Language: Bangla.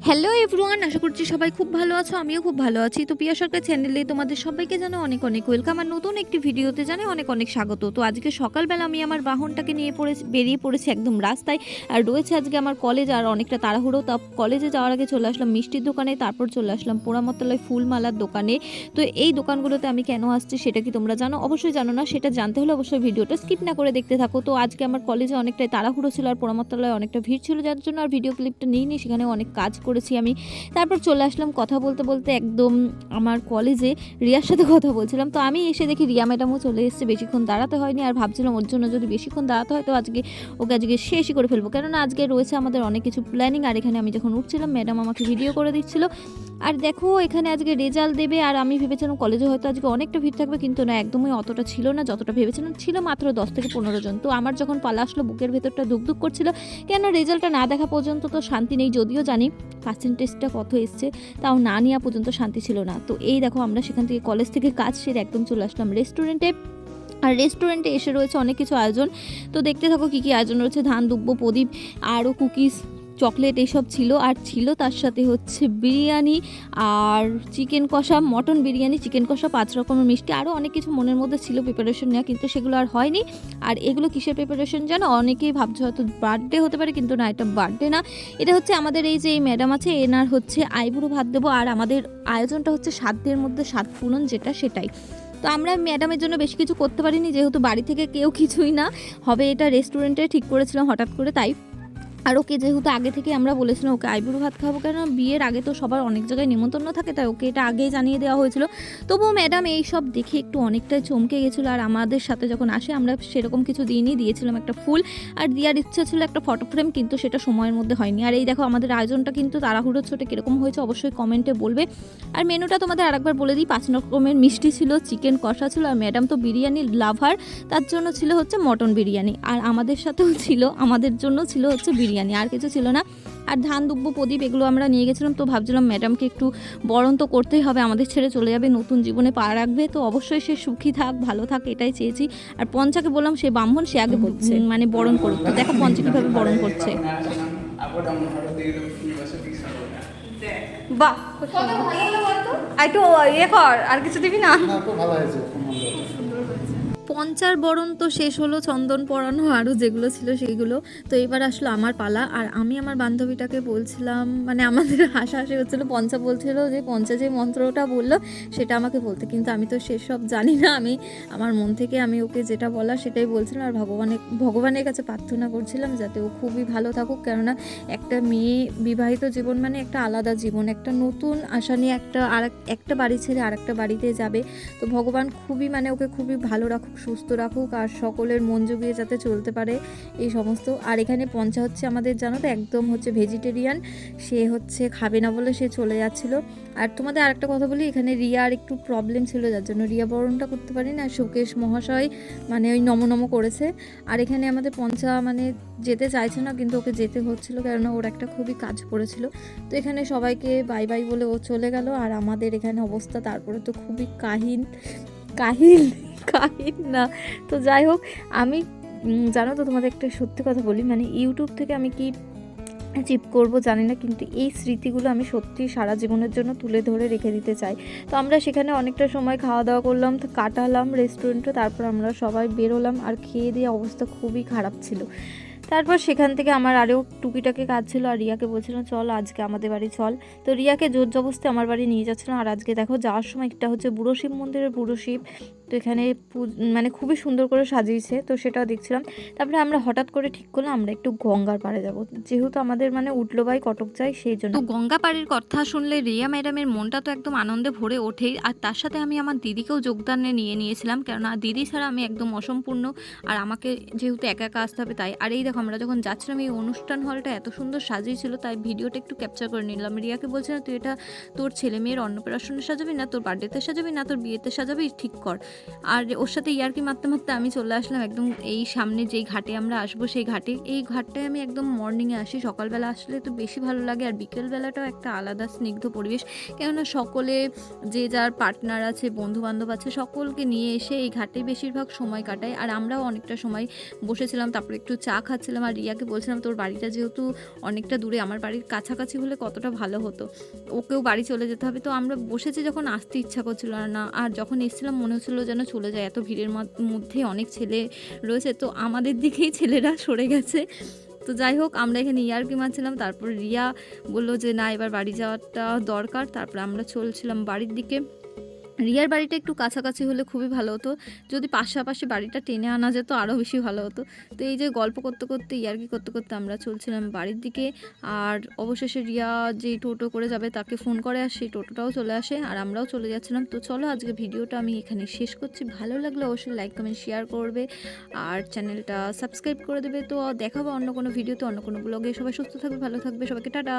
হ্যালো এভরিওয়ান, আশা করছি সবাই খুব ভালো আছো। আমিও খুব ভালো আছি। তো পিয়া সরকার চ্যানেলে তোমাদের সবাইকে জানাই অনেক অনেক ওয়েলকাম, আর নতুন একটি ভিডিওতে জানাই অনেক অনেক স্বাগত। তো আজকে সকালবেলা আমি আমার বাহনটাকে নিয়ে বেরিয়ে পড়েছি একদম রাস্তায়। আর রয়েছে আজকে আমার কলেজ, আর অনেকটা তাড়াহুড়ো। তা কলেজে যাওয়ার আগে চলে আসলাম মিষ্টির দোকানে, তারপর চলে আসলাম পোড়ামতলায় ফুলমালার দোকানে। তো এই দোকানগুলোতে আমি কেন আসছি সেটা কি তোমরা জানো? অবশ্যই জানো না, সেটা জানতে হলে অবশ্যই ভিডিওটা স্কিপ না করে দেখতে থাকো। তো আজকে আমার কলেজে অনেকটাই তাড়াহুড়ো ছিল, আর পোড়ামতলায় অনেকটা ভিড় ছিল, যার জন্য আর ভিডিও ক্লিপটা নিইনি। সেখানে অনেক কাজ করেছি আমি। তারপর চলে আসলাম কথা বলতে বলতে একদম আমার কলেজে রিয়ার সাথে কথা বলছিলাম। তো আমি এসে দেখি রিয়া ম্যাডামও চলে এসেছে। বেশিক্ষণ দাঁড়াতে হয়নি, আর ভাবছিলাম ওর জন্য যদি বেশিক্ষণ দাঁড়াতে হয় তো আজকে শেষই করে ফেলবো, কেননা আজকে রয়েছে আমাদের অনেক কিছু প্ল্যানিং। আর এখানে আমি যখন উঠছিলাম ম্যাডাম আমাকে ভিডিও করে দিচ্ছিল। আর দেখো এখানে আজকে রেজাল্ট দেবে, আর আমি ভেবেছিলাম কলেজে হয়তো আজকে অনেকটা ভিড় থাকবে, কিন্তু না, একদমই অতটা ছিল না যতটা ভেবেছিলাম। ছিল মাত্র 10 থেকে 15 জন। তো আমার যখন পালা আসলো বুকের ভেতরটা ধুকধুক করছিল, কেন রেজাল্টটা না দেখা পর্যন্ত তো শান্তি নেই। যদিও জানি পার্সেন্টেজটা কত এসছে, তাও না নেওয়া পর্যন্ত শান্তি ছিল না। তো এই দেখো আমরা সেখান থেকে কলেজ থেকে কাজ সেরে একদম চলে আসলাম রেস্টুরেন্টে। আর রেস্টুরেন্টে এসে রয়েছে অনেক কিছু আয়োজন। তো দেখতে থাকো কী কী আয়োজন রয়েছে। ধান দুব্বো, প্রদীপ, আরও কুকিজ, চকলেট এইসব ছিল। আর ছিল তার সাথে হচ্ছে বিরিয়ানি আর চিকেন কষা, মটন বিরিয়ানি, চিকেন কষা, 5 রকমের মিষ্টি, আরও অনেক কিছু মনের মধ্যে ছিল প্রিপারেশন নেওয়া, কিন্তু সেগুলো আর হয়নি। আর এগুলো কিসের প্রিপারেশন জানো? অনেকেই ভাবছে হয়তো বার্থডে হতে পারে, কিন্তু না, এটা বার্থডে না। এটা হচ্ছে আমাদের এই যে এই ম্যাডাম আছে, এনার হচ্ছে আইবুড়ো ভাত দেবো। আর আমাদের আয়োজনটা হচ্ছে সাধ্যের মধ্যে সাত পূরণ, সেটাই। তো আমরা ম্যাডামের জন্য বেশি কিছু করতে পারিনি, যেহেতু বাড়ি থেকে কেউ কিছুই না হবে, এটা রেস্টুরেন্টে ঠিক করেছিলাম হঠাৎ করে, তাই। আর ওকে যেহেতু আগে থেকে আমরা বলেছিলাম ওকে আইবুড়ো ভাত খাবো, কেন বিয়ের আগে তো সবার অনেক জায়গায় নিমন্ত্রণ থাকে, তাই ওকে এটা আগেই জানিয়ে দেওয়া হয়েছিল। তবুও ম্যাডাম এই সব দেখে একটু অনেকটাই চমকে গেছিলো। আর আমাদের সাথে যখন আসে আমরা সেরকম কিছু দিয়েছিলাম একটা ফুল, আর দেওয়ার ইচ্ছা ছিল একটা ফটো ফ্রেম, কিন্তু সেটা সময়ের মধ্যে হয়নি। আর এই দেখো আমাদের আয়োজনটা কিন্তু তাড়াহুড়ো ছোটে কীরকম হয়েছে অবশ্যই কমেন্টে বলবে। আর মেনুটা তোমাদের আরেকবার বলে দিই, 5 রকমের মিষ্টি ছিল, চিকেন কষা ছিল, আর ম্যাডাম তো বিরিয়ানির লাভার, তার জন্য ছিল হচ্ছে মটন বিরিয়ানি। আর আমাদের সাথেও ছিল, আমাদের জন্য ছিল হচ্ছে বিরিয়ানি, আর কিছু ছিল না। আর ধান দুব্বো, প্রদীপ এগুলো আমরা নিয়ে গেছিলাম। তো ভাবছিলাম ম্যাডামকে একটু বরণ তো করতেই হবে, আমাদের ছেড়ে চলে যাবে, নতুন জীবনে পা রাখবে, তো অবশ্যই সে সুখী থাক, ভালো থাক, এটাই চেয়েছি। আর পঞ্চাকে বললাম সে ব্রাহ্মণ, সে আগে বলছে মানে বরণ করুক। তো দেখো পঞ্চা কীভাবে বরণ করছে। বাহ, একটু ইয়ে কর, আর কিছু দিবি না? ভালো হয়েছে। পঞ্চার বরণ তো শেষ হলো, চন্দন পরানো আরও যেগুলো ছিল সেগুলো। তো এবার আসলো আমার পালা। আর আমি আমার বান্ধবীটাকে বলছিলাম, মানে আমাদের হাসাহাসি হচ্ছিলো। পঞ্চা বলছিল যে পঞ্চা যে মন্ত্রটা বললো সেটা আমাকে বলতে, কিন্তু আমি তো সেসব জানি না। আমি আমার মন থেকে আমি ওকে যেটা বলা সেটাই বলছিলাম। আর ভগবানের কাছে প্রার্থনা করছিলাম যাতে ও খুবই ভালো থাকুক, কেননা একটা মেয়ে বিবাহিত জীবন মানে একটা আলাদা জীবন, একটা নতুন আশা নিয়ে একটা বাড়ি ছেড়ে আরেকটা বাড়িতে যাবে। তো ভগবান খুবই মানে ওকে খুবই ভালো রাখুক, সুস্থ রাখুক, আর সকলের মন জুগিয়ে যাতে চলতে পারে এই সমস্ত। আর এখানে পঞ্চা হচ্ছে আমাদের জানো তো একদম হচ্ছে ভেজিটেরিয়ান, সে হচ্ছে খাবে না বলে সে চলে যাচ্ছিল। আর তোমাদের আরেকটা কথা বলি, এখানে রিয়ার একটু প্রবলেম ছিল, যার জন্য রিয়া বরণটা করতে পারি না। শোকেশ মহাশয় মানে ওই নম করেছে। আর এখানে আমাদের পঞ্চা মানে যেতে চাইছে না, কিন্তু ওকে যেতে হচ্ছিল, কেননা ওর একটা খুবই কাজ পড়েছিল। তো এখানে সবাইকে বাই বাই বলে ও চলে গেল। আর আমাদের এখানে অবস্থা তারপরে তো খুবই কাহিল না। তো যাই হোক, আমি জানো তো তোমাদের একটা সত্যি কথা বলি, মানে ইউটিউব থেকে আমি কি অ্যাচিভ করবো জানি না, কিন্তু এই স্মৃতিগুলো আমি সত্যি সারা জীবনের জন্য তুলে ধরে রেখে দিতে চাই। তো আমরা সেখানে অনেকটা সময় খাওয়া দাওয়া করলাম, তো কাটালাম রেস্টুরেন্টে। তারপর আমরা সবাই বেরোলাম, আর খেয়ে দিয়ে অবস্থা খুবই খারাপ ছিল। তারপর সেখান থেকে আমার আরও টুকিটাকি কাজ ছিল, আর রিয়াকে বলছিলাম চল আজকে আমাদের বাড়ি চল। তো রিয়াকে জোর জবরদস্তি আমার বাড়ি নিয়ে যাচ্ছিলাম। আর আজকে দেখো যাওয়ার সময় একটা হচ্ছে বুড়ো শিব মন্দিরের বুড়ো শিব, তো এখানে মানে খুবই সুন্দর করে সাজিয়েছে, তো সেটাও দেখছিলাম। তারপরে আমরা হঠাৎ করে ঠিক করলাম আমরা একটু গঙ্গার পাড়ে যাব, যেহেতু আমাদের মানে উঠলো ভাই কটক যাই, সেই জন্য। তো গঙ্গা পাড়ের কথা শুনলে রিয়া ম্যাডামের মনটা তো একদম আনন্দে ভরে ওঠেই। আর তার সাথে আমি আমার দিদিকেও যোগদানে নিয়েছিলাম, কেননা দিদি ছাড়া আমি একদম অসম্পূর্ণ, আর আমাকে যেহেতু একা একা আসতে হবে তাই। আর এই দেখো আমরা যখন যাচ্ছিলাম এই অনুষ্ঠান হলটা এত সুন্দর সাজিয়েছিল, তাই ভিডিওটা একটু ক্যাপচার করে নিলাম। রিয়াকে বলছিলাম তুই এটা তোর ছেলে মেয়ের অন্নপ্রাশনে সাজাবি না, তোর বার্থডেতে সাজাবি না, তোর বিয়েতে সাজাবি, ঠিক কর। আর ওর সাথে ইয়ার্কি মারতে, মারতে আমি চলে আসলাম একদম এই সামনে যেই ঘাটে আমরা আসবো সেই ঘাটে। এই ঘাটটায় আমি একদম মর্নিংয়ে আসি। সকালবেলা আসলে তো বেশি ভালো লাগে, আর বিকেলবেলাটাও একটা আলাদা স্নিগ্ধ পরিবেশ। কেননা সকলে যে যার পার্টনার আছে, বন্ধু-বান্ধব আছে, সকলকে নিয়ে এসে এই ঘাটে বেশিরভাগ সময় কাটাই। আর আমরাও অনেকটা সময় বসেছিলাম, তারপরে একটু চা খাচ্ছিলাম। আর রিয়াকে বলছিলাম, তোর বাড়িটা যেহেতু অনেকটা দূরে, আমার বাড়ির কাছাকাছি হলে কতটা ভালো হতো। ওকেও বাড়ি চলে যেতে হবে। তো আমরা বসেছি যখন, আসতে ইচ্ছা করছিল না। আর যখন এসেছিলাম মনে হচ্ছিল যেন চলে যাই। এত ভিড়ের মধ্যে অনেক ছেলে রয়েছে, তো আমাদের দিকেই ছেলেরা সরে গেছে। তো যাই হোক, আমরা এখানে ইয়ার্কি মারছিলাম। তারপর রিয়া বলল যে না, এবার বাড়ি যাওয়াটা দরকার। তারপরে আমরা চলছিলাম বাড়ির দিকে। রিয়ার বাড়িটা একটু কাছাকাছি হলে খুবই ভালো হতো। যদি পাশাপাশি বাড়িটা টেনে আনা যেত আরও বেশি ভালো হতো। তো এই যে গল্প করতে, করতে ইয়ার্কি করতে, করতে আমরা চলছিলাম বাড়ির দিকে। আর অবশেষে রিয়া যেই টোটো করে যাবে তাকে ফোন করে, আর সেই টোটোটাও চলে আসে, আর আমরাও চলে যাচ্ছিলাম। তো চলো, আজকে ভিডিওটা আমি এখানে শেষ করছি। ভালো লাগলে অবশ্যই লাইক, কমেন্ট, শেয়ার করবে, আর চ্যানেলটা সাবস্ক্রাইব করে দেবে। তো দেখা হবে অন্য কোনো ভিডিওতে, অন্য কোনো ব্লগে। সবাই সুস্থ থাকবে, ভালো থাকবে। সবাইকে টাটা।